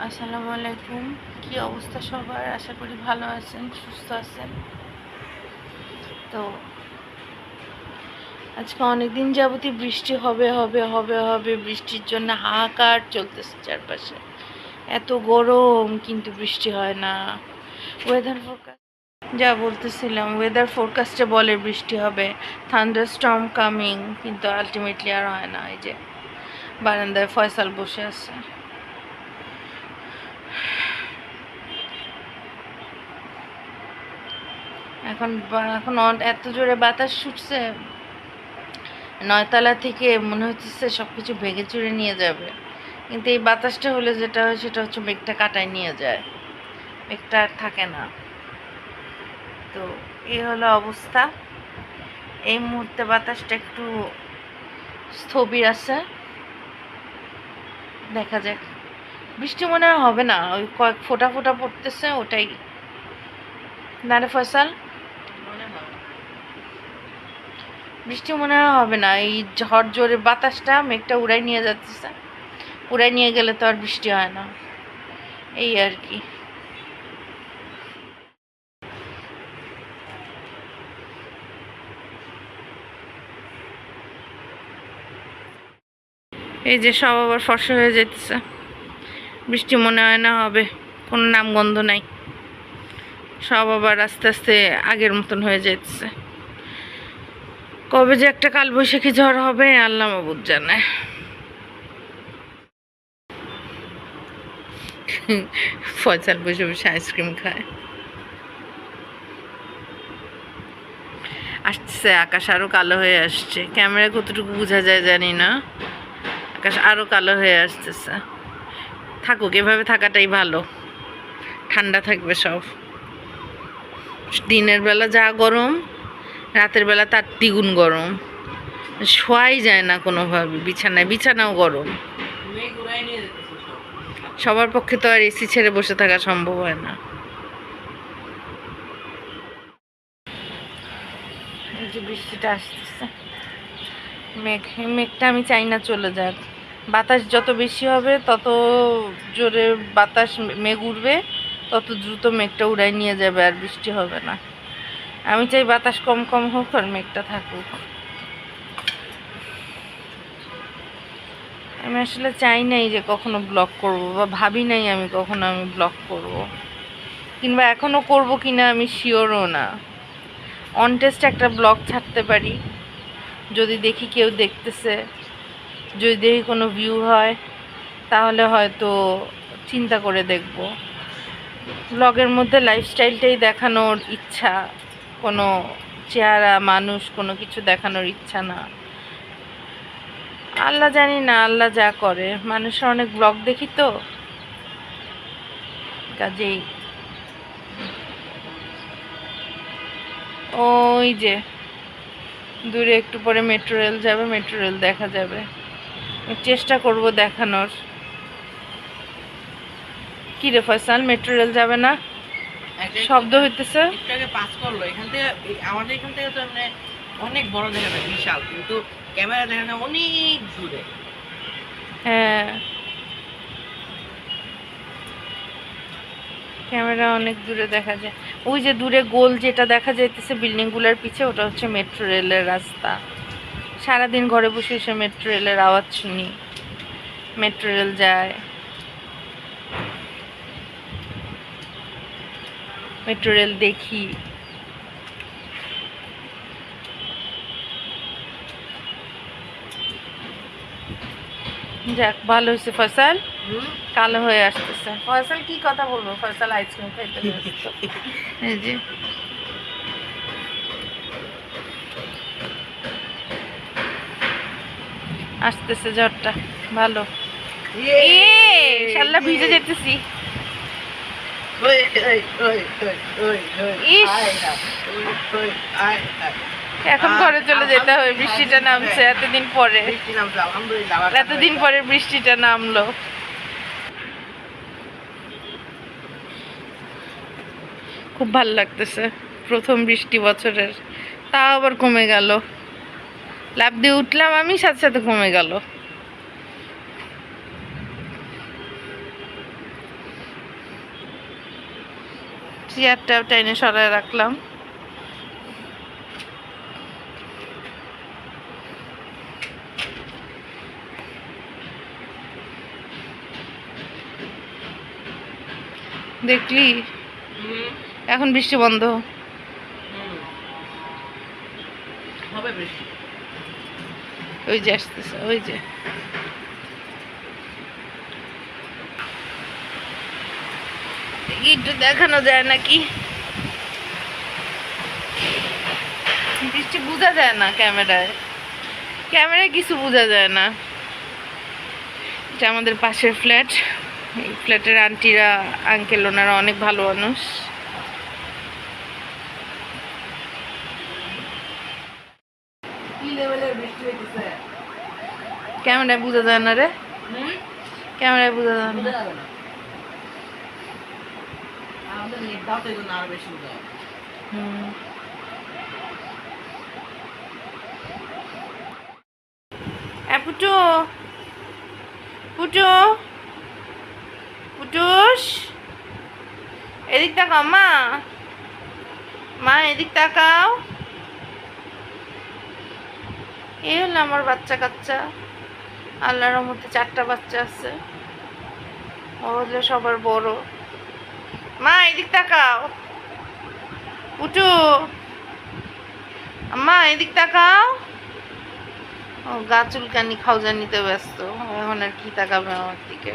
আসসালামু আলাইকুম। কি অবস্থা সবার? আশা করি ভালো আছেন, সুস্থ আছেন। তো আজকে অনেকদিন যাবতই বৃষ্টি হবে হবে হবে হবে, বৃষ্টির জন্য হাহাকার চলতেছে চারপাশে। এত গরম কিন্তু বৃষ্টি হয় না। ওয়েদার ফোরকাস্ট যা বলতেছিলাম, ওয়েদার ফোরকাস্টে বলে বৃষ্টি হবে, থান্ডারস্টর্ম কামিং, কিন্তু আলটিমেটলি আর হয় না। এই যে বারান্দায় ফয়সাল বসে আছে। এখন এখন এত জোরে বাতাস ছুটছে, 9 তলা থেকে মনে হচ্ছে সব কিছু ভেঙে চুরে নিয়ে যাবে। কিন্তু এই বাতাসটা হলে যেটা হয় সেটা হচ্ছে মেঘটা কাটায় নিয়ে যায়, মেঘটা আর থাকে না। তো এই হলো অবস্থা। এই মুহূর্তে বাতাসটা একটু স্থবির আছে, দেখা যাক। বৃষ্টি মনে হয় হবে না, ওই কয়েক ফোঁটা ফোঁটা পড়তেছে, ওটাই না রে ফসল। বৃষ্টি মনে হয় হবে না, এই ঝড় জোরে বাতাসটা মেঘটা উড়াই নিয়ে যাচ্ছে, উড়াই নিয়ে গেলে তো আর বৃষ্টি হয় না, এই আর কি। এই যে সব আবার ফর্সা হয়ে যেতেছে, বৃষ্টি মনে হয় না হবে, কোনো নামগন্ধ নাই, সব আবার আস্তে আস্তে আগের মতন হয়ে যেতেছে। কবে যে একটা কালবৈশাখী ঝড় হবে আল্লাহ মাবুদ জানে। ফয়সাল বসে বসে আইসক্রিম খায়। আসছে আকাশ, আরো কালো হয়ে আসছে, ক্যামেরা কতটুকু বোঝা যায় জানি না। আকাশ আরো কালো হয়ে আসতেছে। থাকুক, এভাবে থাকাটাই ভালো, ঠান্ডা থাকবে সব। দিনের বেলা যা গরম, রাতের বেলা তার দ্বিগুণ গরম, শোয়াই যায় না কোনোভাবে, বিছানায় বিছানাও গরম। সবার পক্ষে তো আর এসি ছেড়ে বসে থাকা সম্ভব হয় না। এই যে বৃষ্টিটা আসতেছে, মেঘটা আমি চাই না চলে যাক। বাতাস যত বেশি হবে তত জোরে বাতাস, মেঘ উড়বে, তত দ্রুত মেঘটা উড়াই নিয়ে যাবে, আর বৃষ্টি হবে না। আমি চাই বাতাস কম কম হোক আর মেঘটা থাকুক। আমি আসলে চাই নাই যে কখনো ব্লগ করব, বা ভাবি নাই আমি কখনো আমি ব্লগ করব, কিংবা এখনও করব কিনা আমি শিওরও না। অন টেস্ট একটা ব্লগ ছাড়তে পারি, যদি দেখি কেউ দেখতেছে, যদি দেখি কোনো ভিউ হয়, তাহলে হয়তো চিন্তা করে দেখব। ব্লগের মধ্যে লাইফস্টাইলটাই দেখানোর ইচ্ছা, কোনো চেহারা মানুষ কোনো কিছু দেখানোর ইচ্ছা না। আল্লাহ জানি না, আল্লাহ যা করে। মানুষের অনেক ব্লগ দেখি তো, কাজেই ওই যে দূরে একটু পরে মেট্রো রেল যাবে, মেট্রো রেল দেখা যাবে, চেষ্টা করব দেখানোর। কি রে ফয়সাল, মেট্রো রেল যাবে না? শব্দ হইতেছে, পাস করলো এখান থেকে, আমাদের এখান থেকে তো মানে অনেক বড় দেখা যায়, বিশাল, কিন্তু ক্যামেরা দেখা যায় অনেক দূরে। হ্যাঁ, ক্যামেরা অনেক দূরে দেখা যায়। ওই যে দূরে গোল যেটা দেখা যাইতেছে বিল্ডিংগুলোর পিছে, ওটা হচ্ছে মেট্রো রেলের রাস্তা। সারাদিন ঘরে বসে এসে মেট্রো রেলের আওয়াজ শুনি, মেট্রো রেল যায়, মেট্রো রেল দেখি। যাক, ভালো হয়েছে ফয়সাল, কালো হয়ে আসতেছে। ফয়সাল কি কথা বলবো, ফয়সাল আইসক্রিম খাইতে ব্যস্ত। এই যে আসতেছে ঝড়টা, ভালো। শাল্লা ভিজে যেতেছি। এখন ঘরে চলে যেতে হবে, বৃষ্টিটা নামছে এতদিন পরে, এতদিন পরে বৃষ্টিটা নামলো। খুব ভালো লাগতেছে, প্রথম বৃষ্টি বছরের, তাও আবার কমে গেল। লাফ দিয়ে উঠলাম আমি, সাথে সাথে কমে গেল। চেয়ারটা টেনে সরায় রাখলাম। দেখলি এখন বৃষ্টি বন্ধ। হবে বৃষ্টি। ওই যে আসতেছে, ওই যে একটু দেখানো যায় নাকি? বৃষ্টি বোঝা যায় না ক্যামেরায়, ক্যামেরায় কিছু বোঝা যায় না। এটা আমাদের পাশের ফ্ল্যাট। এই ফ্ল্যাটের আন্টিরা আঙ্কেল ওনারা অনেক ভালো মানুষ। কি লেভেলের বৃষ্টি হইতেছে? ক্যামেরায় বোঝা যায় না রে, ক্যামেরায় বোঝা যায় না। বোঝা যাবে না। আমাদের নেট দাও তো এই জন্য আরো বেশি বোঝা যাবে। হুম। পুটু, পুটু, পুটুস, এদিক তাকাও মা, মা এদিক তাকাও। এই হলো আমার বাচ্চা কাচ্চা। আল্লাহর রহমতে 4টা বাচ্চা আছে। ও হলো সবার বড়। মা এদিক তাকাও। পুটু, আম্মা এদিক তাকাও। ও গা চুলকানি খাওজা নিতে ব্যস্ত, এখন আর কি তাকাবে আমার দিকে।